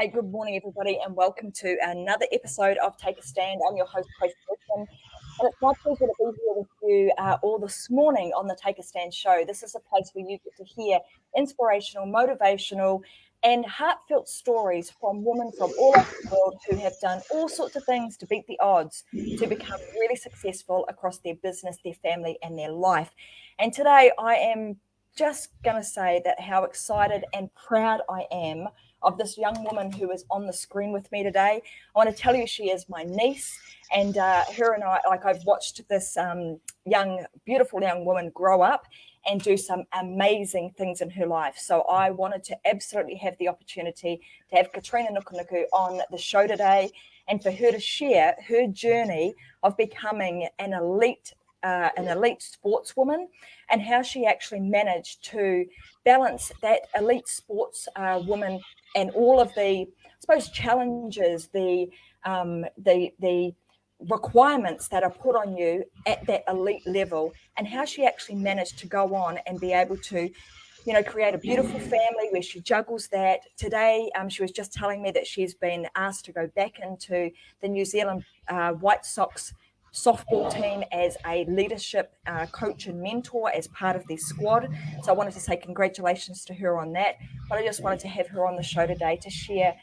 Hey, good morning, everybody, and welcome to another episode of Take a Stand. I'm your host, Tracy, and it's my pleasure to be here with you all this morning on the Take a Stand show. This is a place where you get to hear inspirational, motivational, and heartfelt stories from women from all over the world who have done all sorts of things to beat the odds to become really successful across their business, their family, and their life. And today I am just going to say that how excited and proud I am of this young woman who is on the screen with me today. I want to tell you she is my niece, and her and I, I've watched this beautiful young woman grow up and do some amazing things in her life. So I wanted to absolutely have the opportunity to have Katrina Nukunuku on the show today and for her to share her journey of becoming an elite sportswoman and how she actually managed to balance that elite sports woman and all of the, I suppose, challenges, the requirements that are put on you at that elite level, and how she actually managed to go on and be able to, create a beautiful family where she juggles that. Today, she was just telling me that she's been asked to go back into the New Zealand White Sox softball team as a leadership coach and mentor as part of their squad. So I wanted to say congratulations to her on that. But I just wanted to have her on the show today to share,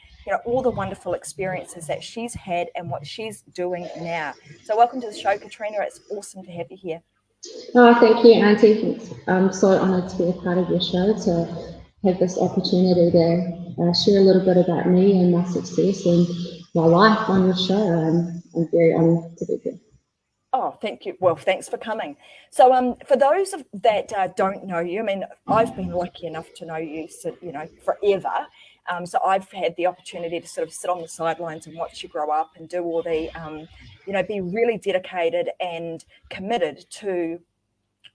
all the wonderful experiences that she's had and what she's doing now. So welcome to the show, Katrina. It's awesome to have you here. Oh, thank you, Auntie. I'm so honoured to be a part of your show, to have this opportunity to share a little bit about me and my success and my life on your show. I'm very honoured to be here. Oh, thank you. Well, thanks for coming. So for those that don't know you, I mean, I've been lucky enough to know you, forever. So I've had the opportunity to sort of sit on the sidelines and watch you grow up and do all the, be really dedicated and committed to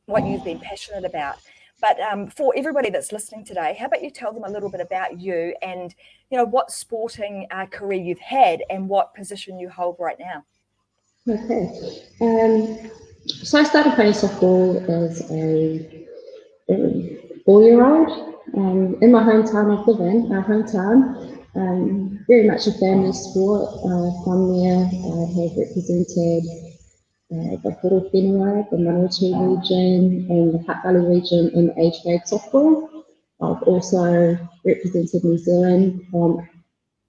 what you've been passionate about. But for everybody that's listening today, how about you tell them a little bit about you and, what sporting career you've had and what position you hold right now? Okay. So I started playing softball as a 4-year-old in my hometown of Devon, our hometown. Very much a family sport. From there, I have represented the Whenua, the Manawatu region, and the Hutt Valley region in age grade softball. I've also represented New Zealand from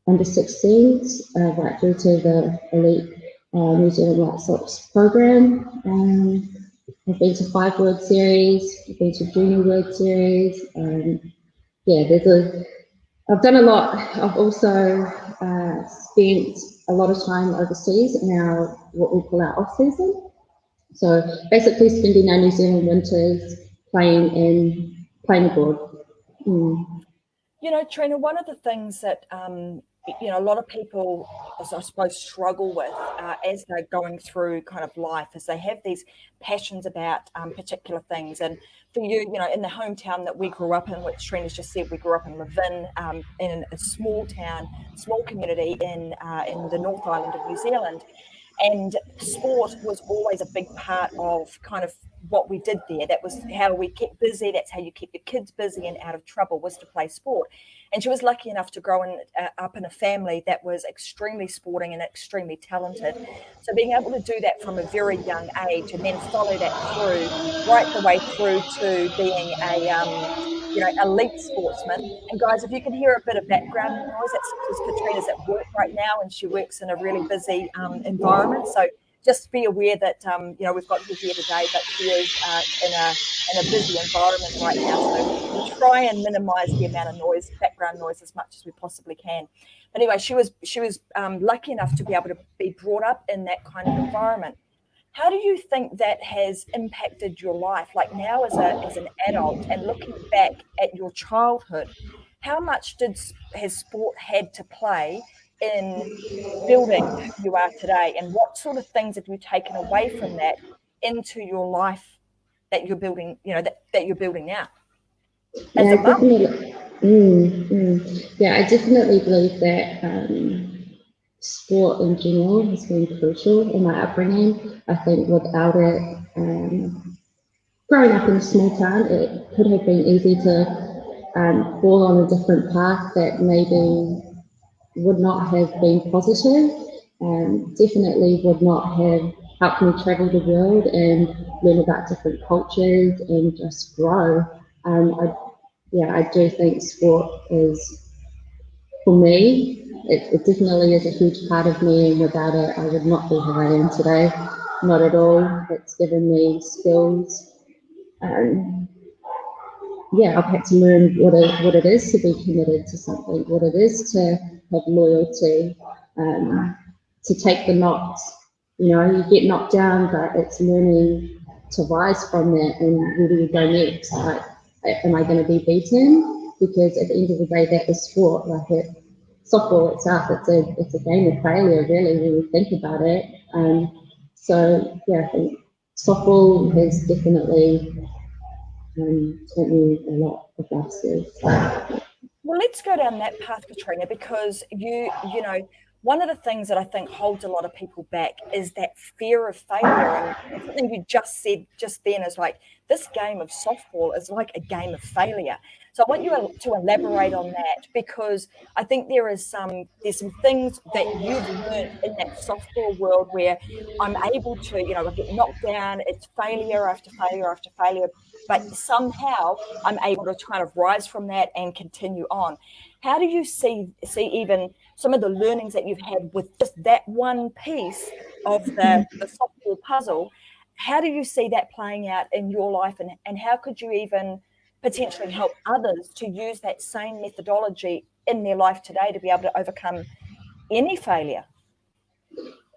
under 16s right through to the elite New Zealand White Sox program. I've been to 5 World Series, I've been to Junior World Series. I've done a lot. I've also spent a lot of time overseas in our, what we call our off season. So basically spending our New Zealand winters playing abroad. Trina, one of the things that, a lot of people, I suppose, struggle with as they're going through kind of life is they have these passions about particular things. And for you, in the hometown that we grew up in, which Trina's just said, we grew up in Levin, in a small town, small community in the North Island of New Zealand. And sport was always a big part of kind of what we did there. That was how we kept busy. That's how you keep your kids busy and out of trouble, was to play sport. And she was lucky enough to grow up in a family that was extremely sporting and extremely talented. So being able to do that from a very young age and then follow that through, right the way through to being a elite sportsman. And guys, if you can hear a bit of background noise, that's because Katrina's at work right now and she works in a really busy environment. So just be aware that, we've got her here today, but she is in a busy environment right now. So we'll try and minimize the amount of noise, background noise, as much as we possibly can. But anyway, she was lucky enough to be able to be brought up in that kind of environment. How do you think that has impacted your life? Like now as an adult and looking back at your childhood, how much has sport had to play in building who you are today? And what sort of things have you taken away from that into your life that you're building, that you're building now? As a mum? Yeah, I definitely believe that sport in general has been crucial in my upbringing. I think without it, growing up in a small town, it could have been easy to fall on a different path that maybe would not have been positive, and definitely would not have helped me travel the world and learn about different cultures and just grow. I do think sport is, for me, it definitely is a huge part of me, and without it, I would not be who I am today. Not at all. It's given me skills. Um, yeah, I've had to learn what it is to be committed to something, what it is to have loyalty, to take the knocks. You know, you get knocked down, but it's learning to rise from that and where do you go next? Like, am I going to be beaten? Because at the end of the day, that is sport. Like softball itself, it's a game of failure, really, when you think about it. So yeah, I think softball has definitely taught me a lot of life skills. Well, let's go down that path, Katrina, because you know, one of the things that I think holds a lot of people back is that fear of failure. And something you just said just then is like, this game of softball is like a game of failure. So I want you to elaborate on that, because I think there's some things that you've learned in that softball world where I'm able to, you know, I get knocked down, it's failure after failure after failure, but somehow I'm able to kind of rise from that and continue on. How do you see even some of the learnings that you've had with just that one piece of the softball puzzle? How do you see that playing out in your life, and how could you even potentially help others to use that same methodology in their life today to be able to overcome any failure?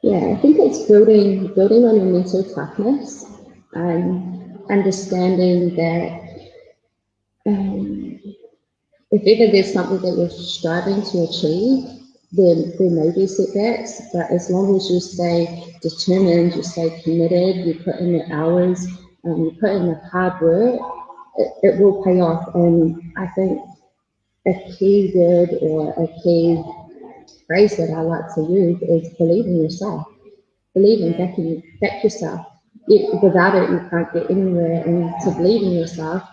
Yeah, I think it's building on your mental toughness and understanding that if ever there's something that you're striving to achieve, then there may be setbacks, but as long as you stay determined, you stay committed, you put in the hours, you put in the hard work, it will pay off. And I think a key word or a key phrase that I like to use is believe in yourself. Believe in back yourself. Without it, you can't get anywhere. And to believe in yourself,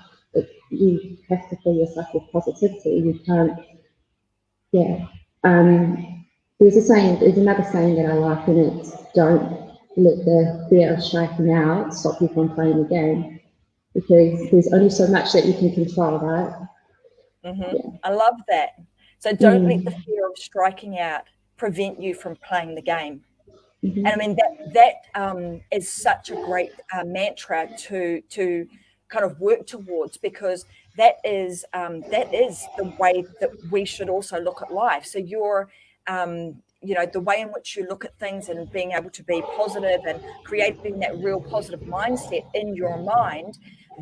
you have to fill yourself with positivity. You can't, yeah. There's another saying that I like, and it's don't let the fear of striking out stop you from playing the game, because there's only so much that you can control, right? I love that. So don't let the fear of striking out prevent you from playing the game. And I mean that is such a great mantra to kind of work towards, because that is the way that we should also look at life. So you know, the way in which you look at things and being able to be positive and creating that real positive mindset in your mind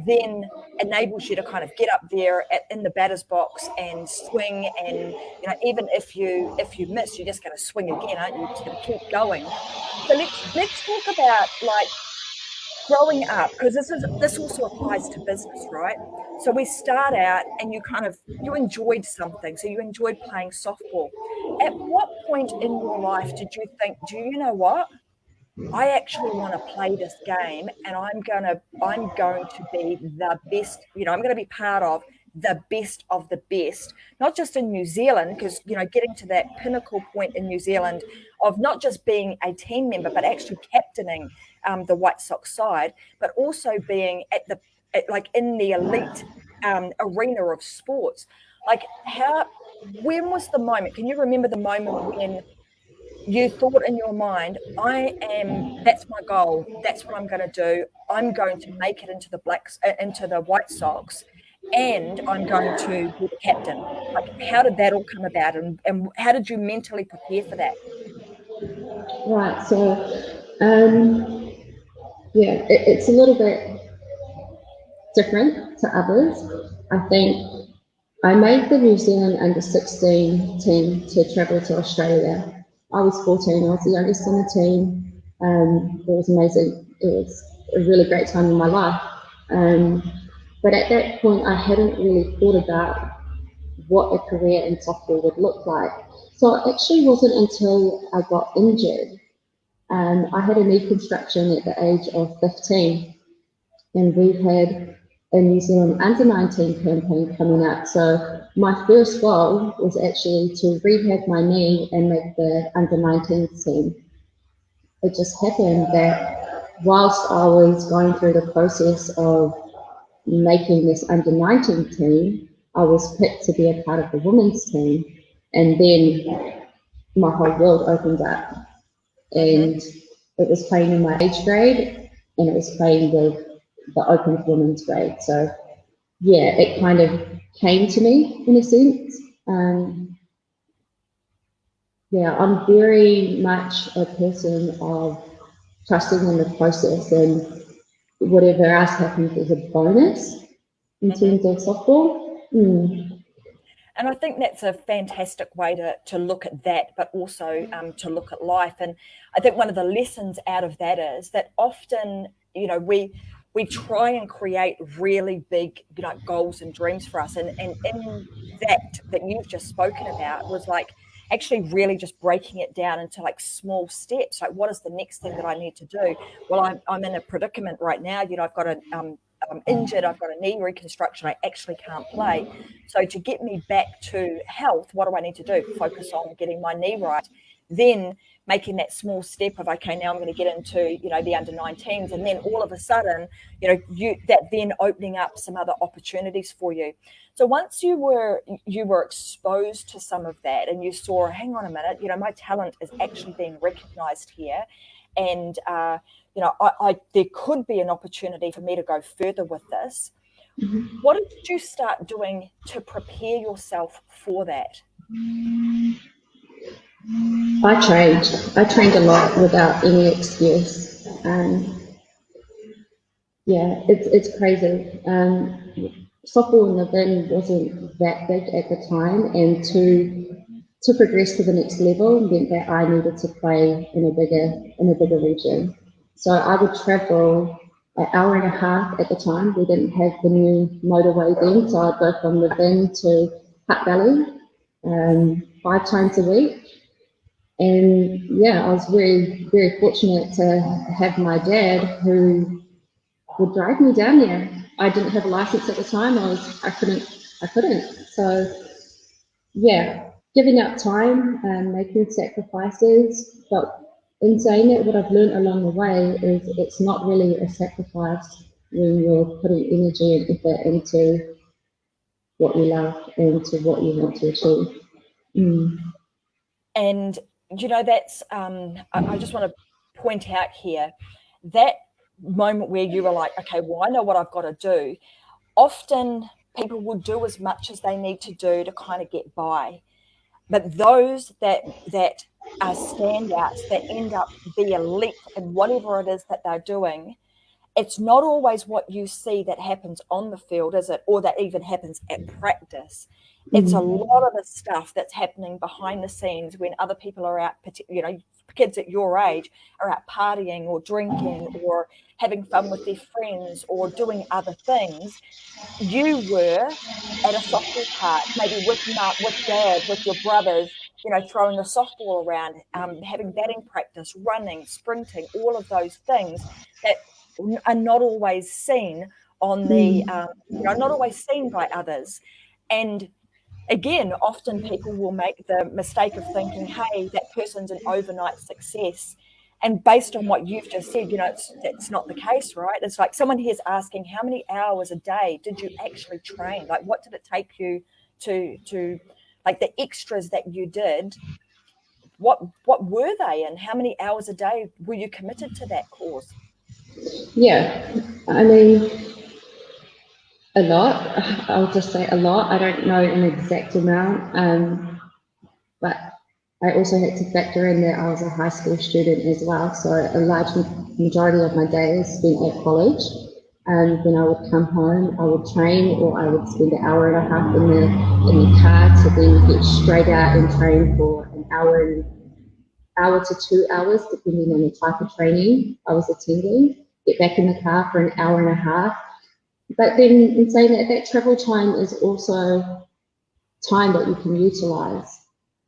then enables you to kind of get up there in the batter's box and swing. And you know, even if you miss, you're just going to swing again, aren't you? You're just going to keep going. So let's talk about like growing up, because this also applies to business, right? So we start out and you enjoyed something, so you enjoyed playing softball. At what point in your life did you think, do you know what, I actually want to play this game, and I'm going to be the best, you know, I'm going to be part of the best, not just in New Zealand, because, you know, getting to that pinnacle point in New Zealand of not just being a team member, but actually captaining the White Sox side, but also being like in the elite arena of sports. Like when was the moment? Can you remember the moment when you thought in your mind, that's my goal. That's what I'm going to do. I'm going to make it into the White Sox, and I'm going to be the captain. Like, how did that all come about, and how did you mentally prepare for that? Right. So, yeah, it's a little bit different to others. I think I made the New Zealand under 16 team to travel to Australia. I was 14, I was the youngest on the team. It was amazing. It was a really great time in my life. But at that point, I hadn't really thought about what a career in softball would look like. So it actually wasn't until I got injured. I had a knee construction at the age of 15, and we had a New Zealand under-19 campaign coming up. So my first goal was actually to rehab my knee and make the under-19 team. It just happened that whilst I was going through the process of making this under-19 team, I was picked to be a part of the women's team. And then my whole world opened up. And it was playing in my age grade, and it was playing with the open women's grade. So yeah, it kind of came to me in a sense. Yeah, I'm very much a person of trusting in the process, and whatever else happens is a bonus in terms of softball. And I think that's a fantastic way to look at that, but also to look at life. And I think one of the lessons out of that is that often, you know, we try and create really big, you know, goals and dreams for us. And in that you've just spoken about was like actually really just breaking it down into like small steps. Like, what is the next thing that I need to do? Well, I'm in a predicament right now. You know, I've got I'm injured. I've got a knee reconstruction. I actually can't play. So to get me back to health, what do I need to do? Focus on getting my knee right. Then making that small step of, okay, now I'm going to get into, you know, the under-19s, and then all of a sudden, you know, that then opening up some other opportunities for you. So once you were exposed to some of that, and you saw, hang on a minute, you know, my talent is actually being recognized here, and you know, there could be an opportunity for me to go further with this. What did you start doing to prepare yourself for that? I trained a lot without any excuse. Yeah, it's crazy. Softball in the bin wasn't that big at the time, and to progress to the next level meant that I needed to play in a bigger region. So I would travel an hour and a half at the time. We didn't have the new motorway then, so I'd go from the bin to Hutt Valley 5 times a week. And yeah, I was very, very fortunate to have my dad who would drive me down there. I didn't have a license at the time. I couldn't. So yeah, giving up time and making sacrifices. But in saying it, what I've learned along the way is it's not really a sacrifice when you're putting energy and effort into what you love and to what you want to achieve. And you know, that's I just want to point out here that moment where you were like, okay, well, I know what I've got to do. Often people will do as much as they need to do to kind of get by, but those that are standouts, that end up be elite in whatever it is that they're doing, it's not always what you see that happens on the field, is it? Or that even happens at practice. It's a lot of the stuff that's happening behind the scenes when other people are out, you know, kids at your age are out partying or drinking or having fun with their friends or doing other things. You were at a softball park, maybe with dad, with your brothers, you know, throwing a softball around, having batting practice, running, sprinting, all of those things that are not always seen on the, you know, not always seen by others. And again, often people will make the mistake of thinking, hey, that person's an overnight success. And based on what you've just said, you know, it's not the case, right? It's like someone here's asking, how many hours a day did you actually train? Like, what did it take you to like the extras that you did? What were they, and how many hours a day were you committed to that cause? Yeah, I mean, a lot. I'll just say a lot. I don't know an exact amount, but I also had to factor in that I was a high school student as well. So a large majority of my day is spent at college. And when I would come home, I would train, or I would spend an hour and a half in the car to then get straight out and train for an hour to 2 hours, depending on the type of training I was attending. Get back in the car for an hour and a half. But then in saying that travel time is also time that you can utilize.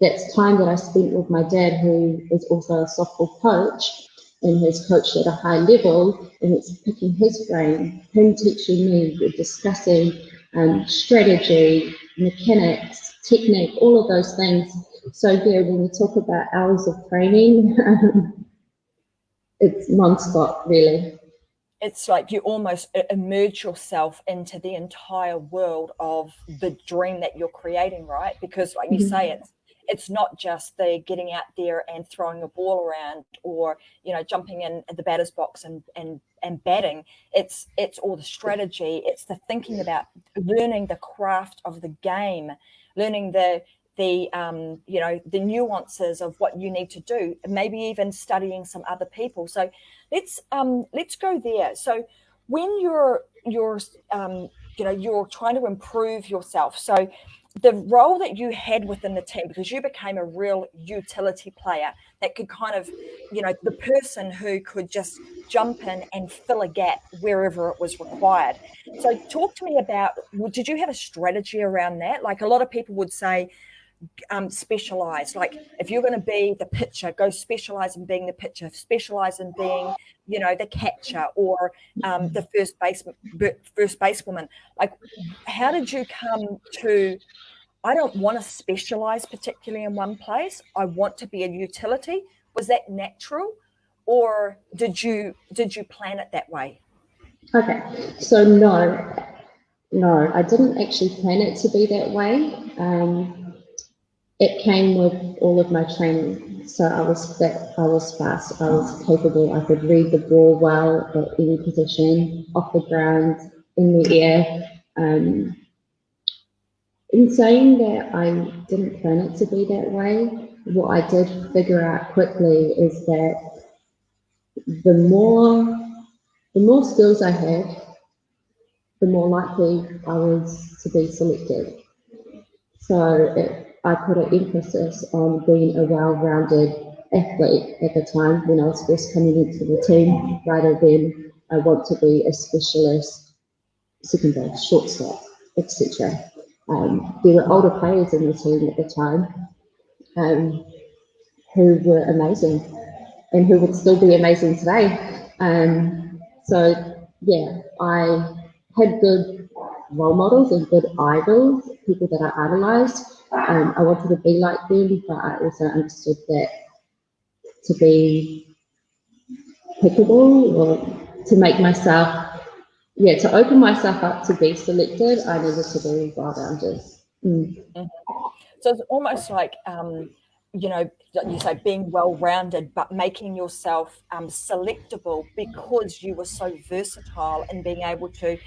That's time that I spent with my dad, who is also a softball coach. and has coached at a high level, and it's picking his brain, him teaching me, we're discussing strategy, mechanics, technique, all of those things. So yeah, when we talk about hours of training, it's non-stop, really. It's like you almost immerse yourself into the entire world of the dream that you're creating, right? Because like you say, it's not just the getting out there and throwing a ball around, or jumping in at the batter's box and batting. It's all the strategy. It's the thinking about learning the craft of the game, learning the nuances of what you need to do, and maybe even studying some other people. So let's go there. So when you're trying to improve yourself, so the role that you had within the team, because you became a real utility player that could kind of, the person who could just jump in and fill a gap wherever it was required. So talk to me about, did you have a strategy around that? Like a lot of people would say, specialize. Like if you're going to be the pitcher, go specialize in being the pitcher, specialize in being, the catcher, or the first basewoman. Like, how did you come to, I don't want to specialize particularly in one place, I want to be a utility? Was that natural, or did you plan it that way? Okay, so no, I didn't actually plan it to be that way. It came with all of my training. So I was fit, I was fast, I was capable, I could read the ball well at any position, off the ground, in the air. In saying that I didn't plan it to be that way, what I did figure out quickly is that the more skills I had, the more likely I was to be selected. So I put an emphasis on being a well-rounded athlete at the time when I was first coming into the team, rather than I want to be a specialist, second base, shortstop, etc. There were older players in the team at the time who were amazing and who would still be amazing today. So yeah, I had good role models and good idols, people that I idolized. I wanted to be like them, but I also understood that to be pickable, or to make myself, to open myself up to be selected, I needed to be well-rounded. So it's almost like, you say being well-rounded, but making yourself selectable, because you were so versatile in being able to,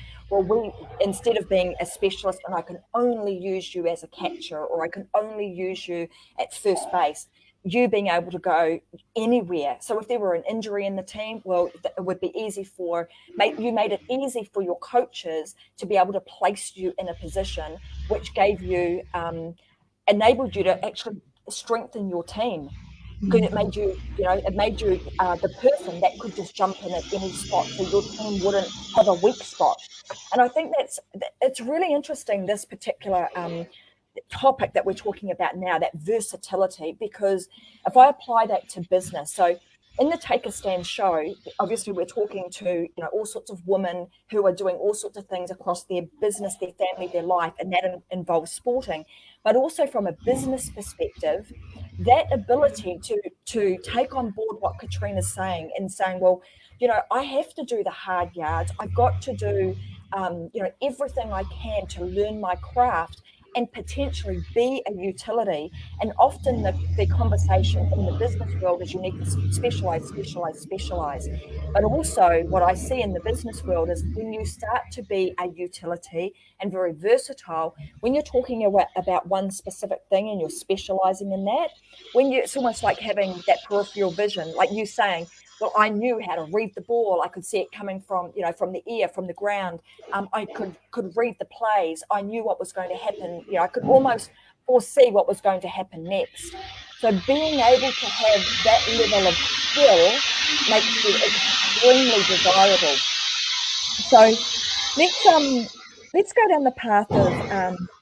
instead of being a specialist and I can only use you as a catcher, or I can only use you at first base, you being able to go anywhere. So if there were an injury in the team, well, it would be easy you made it easy for your coaches to be able to place you in a position which gave you, enabled you to actually strengthen your team, because it made you, the person that could just jump in at any spot, so your team wouldn't have a weak spot. And I think it's really interesting, this particular topic that we're talking about now, that versatility, because if I apply that to business, so in the Take a Stand show, obviously we're talking to all sorts of women who are doing all sorts of things across their business, their family, their life, and that involves sporting. But also from a business perspective, that ability to take on board what Katrina's saying, and saying, well, I have to do the hard yards. I've got to do everything I can to learn my craft and potentially be a utility. And often the conversation in the business world is you need to specialize, specialize, specialize. But also what I see in the business world is when you start to be a utility and very versatile, when you're talking about one specific thing and you're specializing in that, it's almost like having that peripheral vision, like you saying, well, I knew how to read the ball. I could see it coming from the air, from the ground. I could read the plays. I knew what was going to happen. I could almost foresee what was going to happen next. So being able to have that level of skill makes you extremely desirable. So let's go down the path of,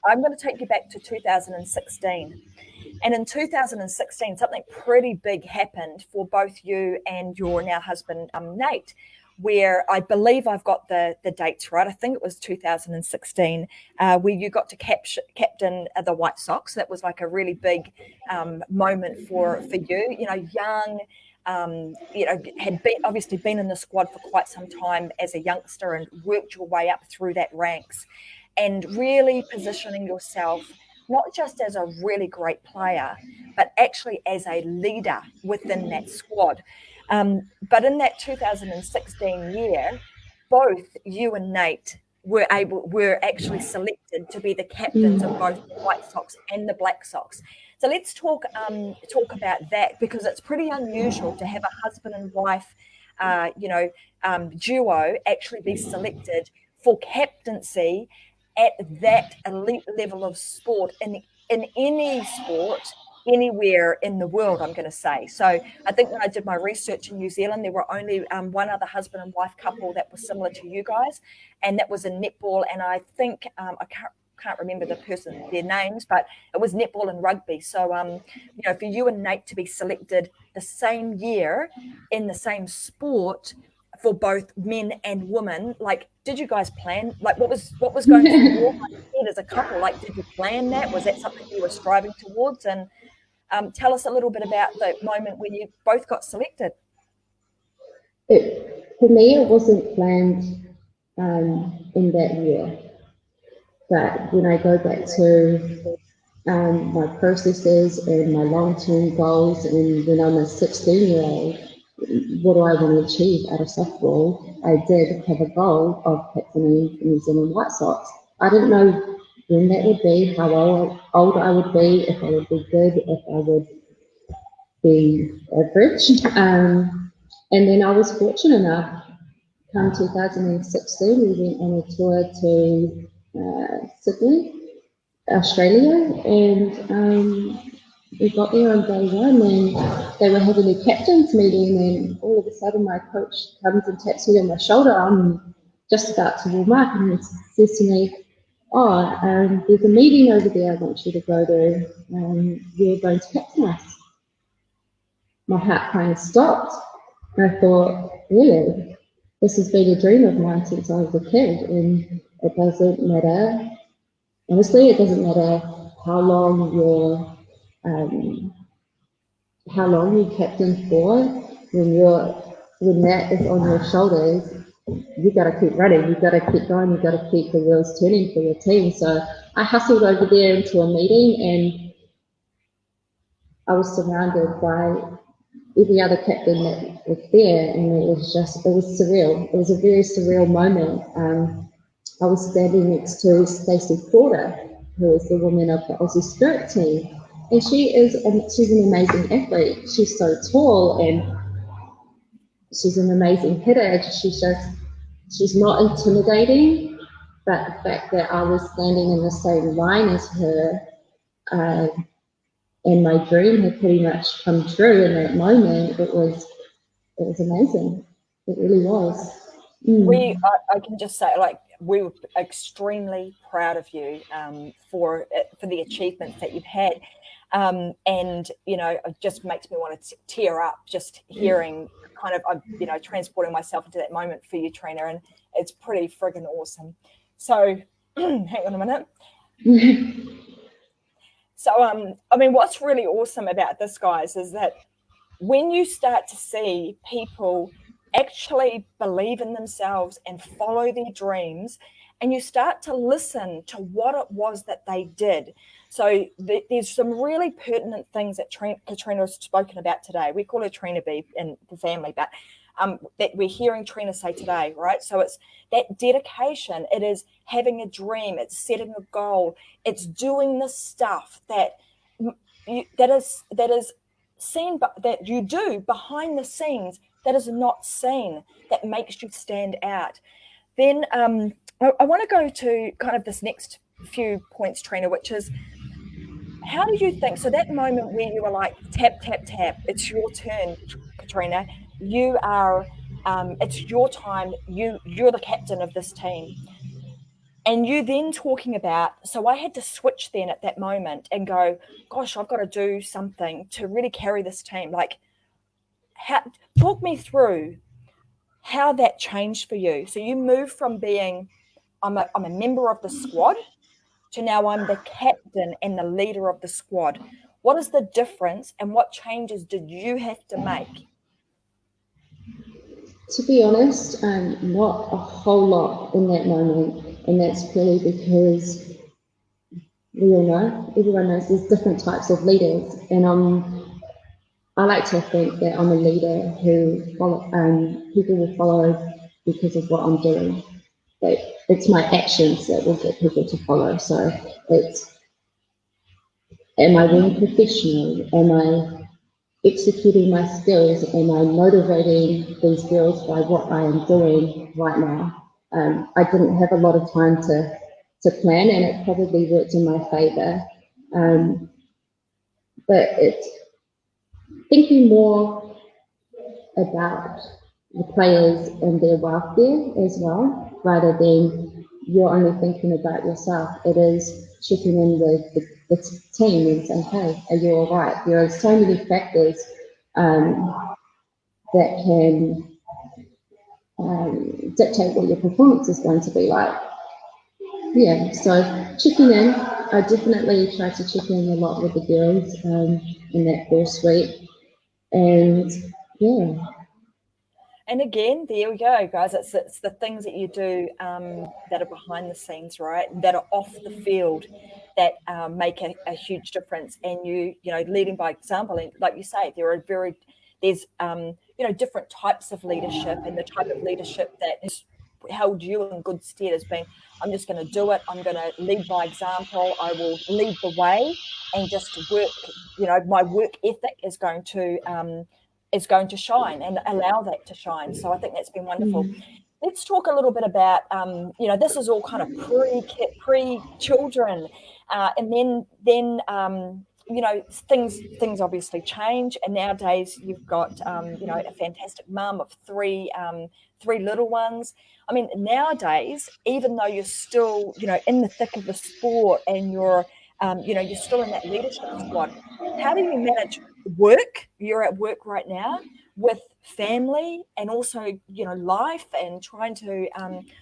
I'm going to take you back to 2016. And in 2016, something pretty big happened for both you and your now husband, Nate, where I believe I've got the dates right. I think it was 2016, where you got to captain the White Sox. That was like a really big moment for you. You know, young, had obviously been in the squad for quite some time as a youngster and worked your way up through that ranks, and really positioning yourself not just as a really great player, but actually as a leader within that squad. But in that 2016 year, both you and Nate were actually selected to be the captains of both the White Sox and the Black Sox. So let's talk about that, because it's pretty unusual to have a husband and wife, duo actually be selected for captaincy at that elite level of sport in any sport anywhere in the world, I'm going to say. So I think when I did my research in New Zealand, there were only one other husband and wife couple that was similar to you guys, and that was in netball. And I think I can't remember their names, but it was netball and rugby. So for you and Nate to be selected the same year in the same sport for both men and women, like, did you guys plan, like, what was going through your head as a couple? Like, did you plan that? Was that something you were striving towards? And tell us a little bit about the moment when you both got selected. For me, it wasn't planned in that year. But when I go back to my processes and my long-term goals, and when I'm a 16-year-old, what do I want to achieve out of softball? I did have a goal of captaining the New Zealand White Sox. I didn't know when that would be, how old I would be, if I would be good, if I would be average. And then I was fortunate enough, come 2016, we went on a tour to Sydney, Australia, and we got there on day one, and they were having a captain's meeting, and all of a sudden my coach comes and taps me on my shoulder. I'm just about to warm up, and he says to me, there's a meeting over there I want you to go to. You're going to captain us. My heart kind of stopped, and I thought, really? This has been a dream of mine since I was a kid, and it doesn't matter. Honestly, it doesn't matter how long you captain for. When that is on your shoulders, you got to keep running. You got to keep going. You got to keep the wheels turning for your team. So I hustled over there into a meeting, and I was surrounded by every other captain that was there, and it was surreal. It was a very surreal moment. I was standing next to Stacey Porter, who is the woman of the Aussie Spirit team, and she's an amazing athlete. She's so tall, and she's an amazing hitter. She's not intimidating, but the fact that I was standing in the same line as her, and my dream had pretty much come true in that moment, it was amazing. It really was. I can just say, like, we were extremely proud of you for the achievements that you've had, and it just makes me want to tear up just hearing kind of transporting myself into that moment for you, Trina, and it's pretty friggin' awesome. So hang on a minute. So what's really awesome about this, guys, is that when you start to see people actually believe in themselves and follow their dreams, and you start to listen to what it was that they did. So there's some really pertinent things that Katrina has spoken about today. We call her Trina B in the family, but that we're hearing Trina say today, right? So it's that dedication. It is having a dream. It's setting a goal. It's doing the stuff that is seen, but that you do behind the scenes that is not seen, that makes you stand out. Then I want to go to kind of this next few points, Trina, which is, how do you think, so that moment where you were like, tap, tap, tap, it's your turn, Katrina, you are, it's your time, you're the captain of this team. And you then talking about, so I had to switch then at that moment and go, gosh, I've got to do something to really carry this team. Like, talk me through how that changed for you. So you moved from being, I'm a member of the squad, to now I'm the captain and the leader of the squad. What is the difference and what changes did you have to make? To be honest, not a whole lot in that moment, and that's purely because we all know, everyone knows there's different types of leaders, and I like to think that I'm a leader who people will follow because of what I'm doing. But it's my actions that will get people to follow. So it's, am I being professional? Am I executing my skills? Am I motivating these girls by what I am doing right now? I didn't have a lot of time to plan, and it probably worked in my favour. But it's thinking more about the players and their welfare as well, rather than you're only thinking about yourself. It is checking in with the team and saying, hey, are you all right? There are so many factors that can dictate what your performance is going to be like. Yeah, so checking in, I definitely try to check in a lot with the girls in that first week. And yeah. And again, there we go, guys. It's the things that you do that are behind the scenes, right? That are off the field that make a huge difference. And you know, leading by example. And like you say, there's different types of leadership, and the type of leadership that has held you in good stead has been, I'm just going to do it. I'm going to lead by example. I will lead the way and just work. My work ethic is going to shine and allow that to shine. So I think that's been wonderful. Let's talk a little bit about, this is all kind of pre-children, and then things obviously change. And nowadays you've got, a fantastic mum of three little ones. I mean, nowadays, even though you're still, in the thick of the sport and you're still in that leadership squad, how do you manage work? You're at work right now with family and also, life, and trying to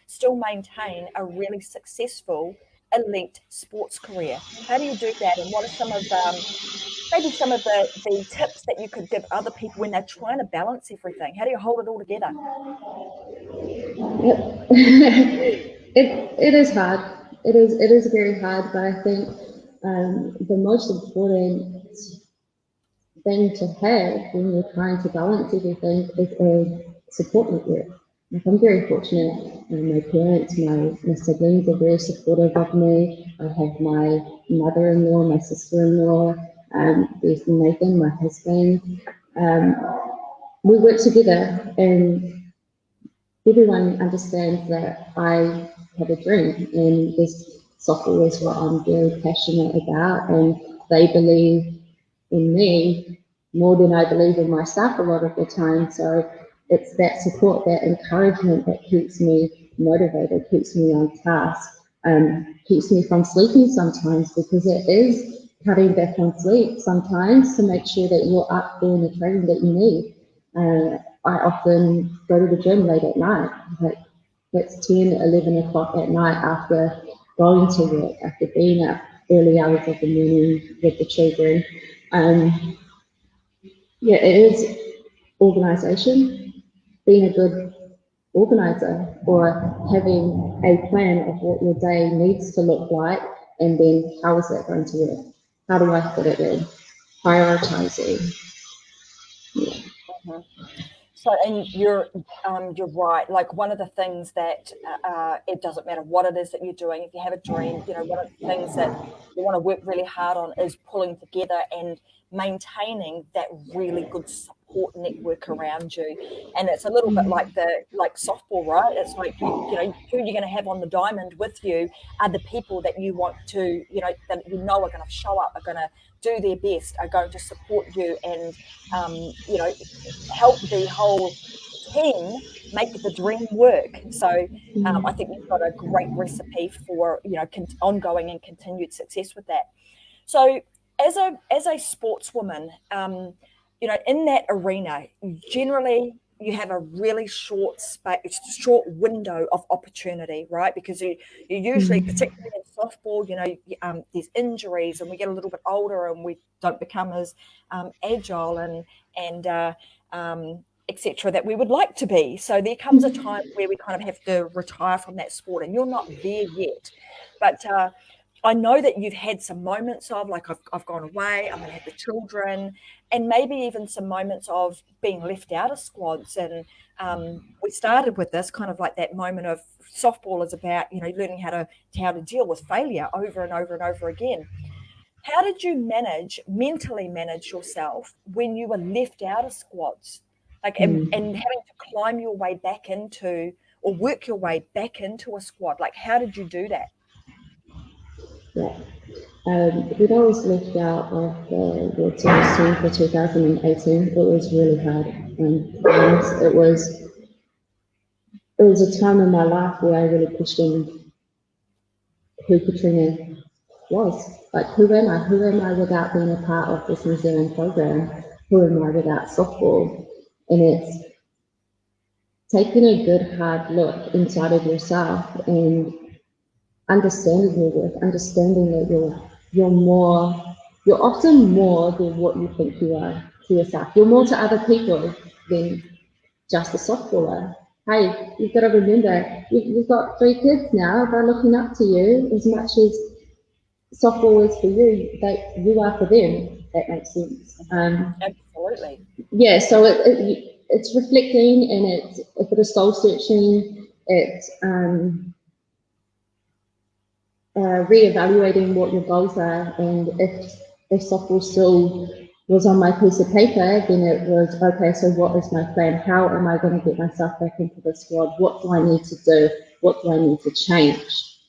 still maintain a really successful elite sports career. How do you do that? And what are some of maybe some of the tips that you could give other people when they're trying to balance everything? How do you hold it all together? Yep. it is hard. It is very hard, but I think the most important thing to have when you're trying to balance everything is a support network. Like, I'm very fortunate. My parents, my siblings are very supportive of me. I have my mother-in-law, my sister-in-law, there's Nathan, my husband. We work together, and everyone understands that I have a dream, and this softball is what I'm very passionate about, and they believe in me more than I believe in myself a lot of the time. So it's that support, that encouragement that keeps me motivated, keeps me on task, keeps me from sleeping sometimes, because it is cutting back on sleep sometimes to make sure that you're up doing the training that you need. I often go to the gym late at night, like it's 10, 11 o'clock at night after going to work, after being up early hours of the morning with the children. Yeah, it is organisation, being a good organizer, or having a plan of what your day needs to look like, and then how is that going to work? How do I fit it in? Prioritizing. Yeah. Mm-hmm. So, and you're right. Like, one of the things that it doesn't matter what it is that you're doing. If you have a dream, one of the things that you want to work really hard on is pulling together and maintaining that really good support network around you. And it's a little bit like softball, right? It's like who you're going to have on the diamond with you are the people that you want to, that are going to show up, are going to do their best, are going to support you, and help the whole team make the dream work. So I think you've got a great recipe for, ongoing and continued success with that. So as a sportswoman, in that arena, generally you have a really short window of opportunity, right? Because you usually, particularly in softball, there's injuries, and we get a little bit older, and we don't become as agile and etc. that we would like to be. So there comes a time where we kind of have to retire from that sport, and you're not there yet. But I know that you've had some moments of, like, I've gone away, I'm going to have the children, and maybe even some moments of being left out of squads. And we started with this kind of like that moment of softball is about, learning how to deal with failure over and over and over again. How did you mentally manage yourself when you were left out of squads? Like, and having to climb your way back into, or work your way back into a squad? Like, how did you do that? Yeah. When I was left out of the World Series team for 2018, it was really hard. And it was a time in my life where I really questioned who Katrina was. Like, who am I? Who am I without being a part of this New Zealand program? Who am I without softball? And it's taking a good hard look inside of yourself and understanding your worth, understanding that you're often more than what you think you are to yourself. You're more to other people than just a softballer. Hey, you've got to remember, you've got 3 kids now. They're looking up to you as much as softball is for you. You are for them. That makes sense. Absolutely. Yeah. So it's reflecting, and it's a bit of soul searching. It's reevaluating what your goals are, and if softball still was on my piece of paper, then it was, okay, so what is my plan? How am I going to get myself back into the squad? What do I need to do? What do I need to change?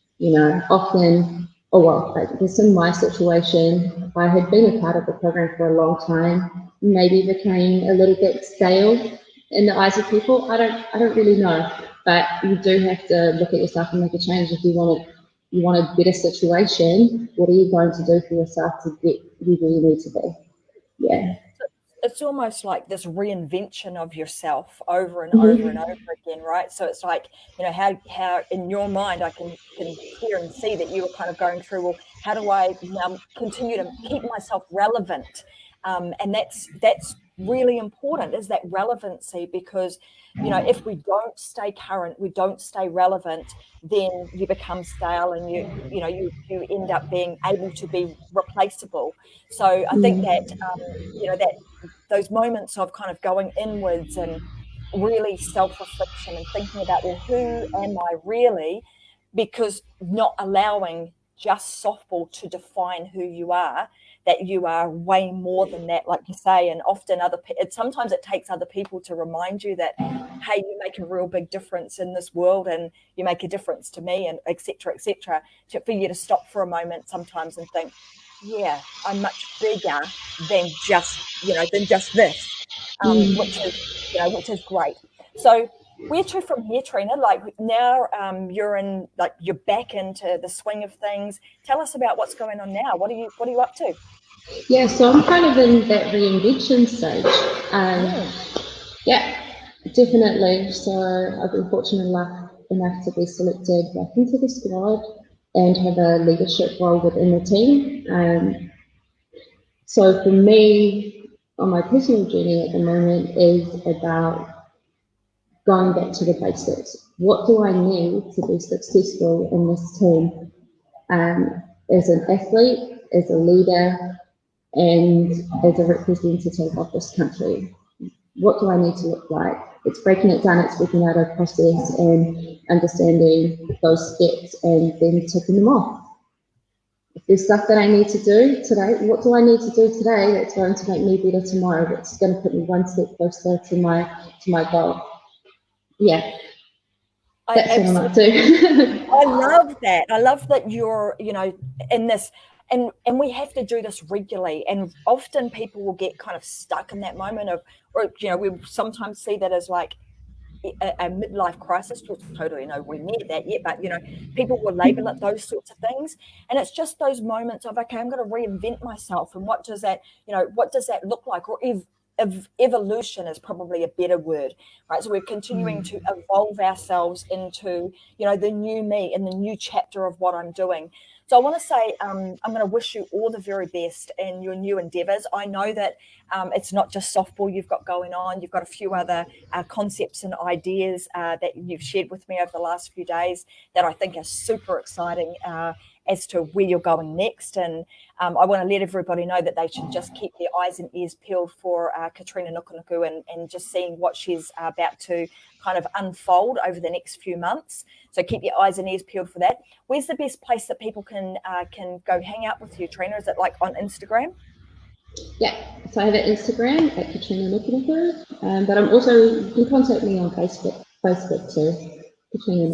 Often, like just in my situation, I had been a part of the program for a long time, maybe became a little bit stale in the eyes of people. I don't really know, but you do have to look at yourself and make a change. If you want a better situation, what are you going to do for yourself to get you where you need to be? Yeah. It's almost like this reinvention of yourself over and over and over again, right? So it's like, how in your mind I can hear and see that you were kind of going through, well, how do I now continue to keep myself relevant? And that's really important, is that relevancy, because if we don't stay current, we don't stay relevant, then you become stale, and you end up being able to be replaceable. So I think that that those moments of kind of going inwards and really self-reflection and thinking about, well, who am I really? Because not allowing just softball to define who you are, that you are way more than that, like you say. And often sometimes it takes other people to remind you that, hey, you make a real big difference in this world, and you make a difference to me, and et cetera, for you to stop for a moment sometimes and think, yeah, I'm much bigger than just this, which is great. So where to from here, Trina? Like, now you're back into the swing of things. Tell us about what's going on now. What are you up to? Yeah, so I'm kind of in that reinvention stage. Yeah, definitely. So I've been fortunate enough to be selected back into the squad and have a leadership role within the team. So for me, on my personal journey at the moment, is about going back to the basics. What do I need to be successful in this team? As an athlete, as a leader, and as a representative of this country? What do I need to look like? It's breaking it down, it's working out a process and understanding those steps and then ticking them off. If there's stuff that I need to do today, what do I need to do today that's going to make me better tomorrow, that's going to put me one step closer to my goal? Yeah. That's what I'm up to. I love that. I love that you're, in this, and we have to do this regularly. And often people will get kind of stuck in that moment of, or we sometimes see that as like, a midlife crisis. Totally nowhere near that yet, but people will label it those sorts of things, and it's just those moments of, okay, I'm going to reinvent myself, and what does that look like? Or evolution is probably a better word, right? So we're continuing to evolve ourselves into the new me and the new chapter of what I'm doing. So I want to say I'm going to wish you all the very best in your new endeavors. I know that it's not just softball you've got going on. You've got a few other concepts and ideas that you've shared with me over the last few days that I think are super exciting as to where you're going next. And I want to let everybody know that they should just keep their eyes and ears peeled for Katrina Nukunuku and just seeing what she's about to kind of unfold over the next few months. So keep your eyes and ears peeled for that. Where's the best place that people can go hang out with you, Trina? Is it like on Instagram? Yeah, so I have an Instagram at Katrina Nukunuku, but I'm also, you can contact me on Facebook too.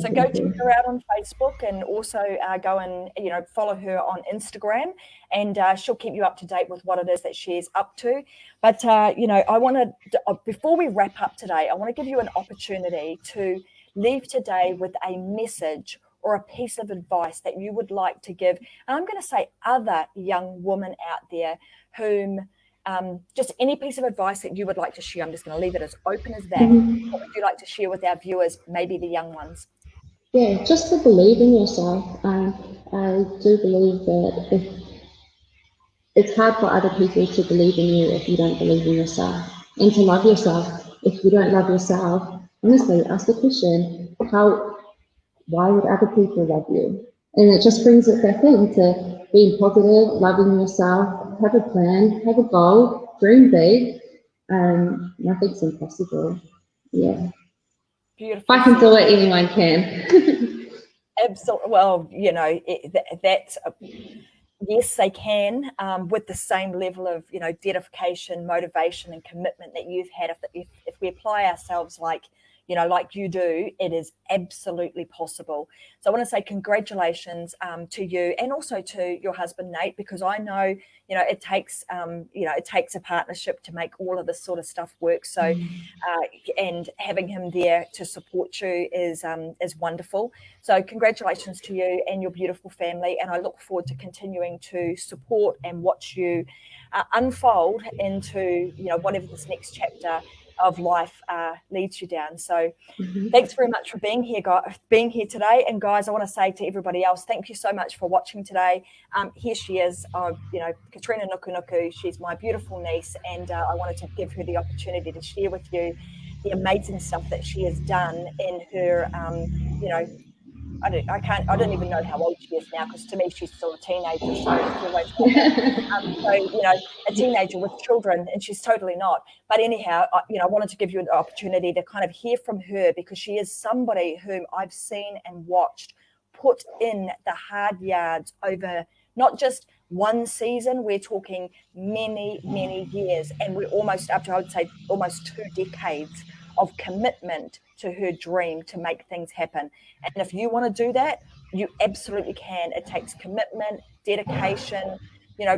So go check her out on Facebook, and also go and follow her on Instagram, and she'll keep you up to date with what it is that she's up to. But I want to, before we wrap up today, I want to give you an opportunity to leave today with a message or a piece of advice that you would like to give. And I'm going to say other young women out there whom just any piece of advice that you would like to share. I'm just going to leave it as open as that. What would you like to share with our viewers, maybe the young ones? Yeah, just to believe in yourself. I do believe that it's hard for other people to believe in you if you don't believe in yourself, and to love yourself. If you don't love yourself, honestly, ask the question, why would other people love you? And it just brings it back into being positive, loving yourself, have a plan, have a goal, dream big. Nothing's impossible. Yeah. Beautiful. If I can do it, anyone can. Absolutely. Well, that's yes, they can, with the same level of dedication, motivation, and commitment that you've had. If we apply ourselves like you do, it is absolutely possible. So I want to say congratulations to you, and also to your husband Nate, because I know it takes a partnership to make all of this sort of stuff work. So and having him there to support you is wonderful. So congratulations to you and your beautiful family, and I look forward to continuing to support and watch you unfold into whatever this next chapter of life leads you down. So thanks very much for being here today. And guys, I want to say to everybody else, thank you so much for watching today. Here she is, Katrina Nukunuku. She's my beautiful niece, and I wanted to give her the opportunity to share with you the amazing stuff that she has done in her I don't even know how old she is now, because to me she's still a teenager. So it's always a teenager with children, and she's totally not. But anyhow, I wanted to give you an opportunity to kind of hear from her, because she is somebody whom I've seen and watched put in the hard yards over not just one season. We're talking many, many years, and we're almost up to, I would say, almost 2 decades of commitment to her dream to make things happen. And if you want to do that, you absolutely can. It takes commitment, dedication,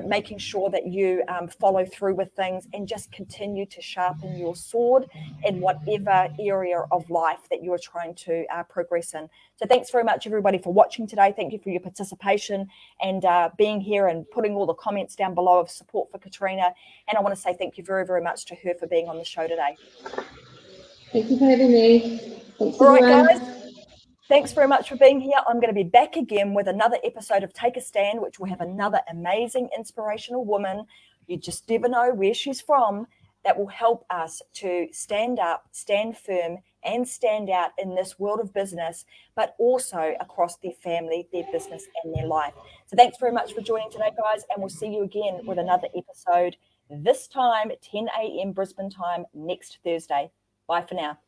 making sure that you follow through with things, and just continue to sharpen your sword in whatever area of life that you're trying to progress in. So thanks very much, everybody, for watching today. Thank you for your participation and being here and putting all the comments down below of support for Katrina. And I want to say thank you very, very much to her for being on the show today. Thank you for having me. Thanks, all everyone. right, guys. Thanks very much for being here. I'm going to be back again with another episode of Take a Stand, which will have another amazing, inspirational woman. You just never know where she's from, that will help us to stand up, stand firm, and stand out in this world of business, but also across their family, their business, and their life. So thanks very much for joining today, guys, and we'll see you again with another episode, this time, 10 a.m. Brisbane time, next Thursday. Bye for now.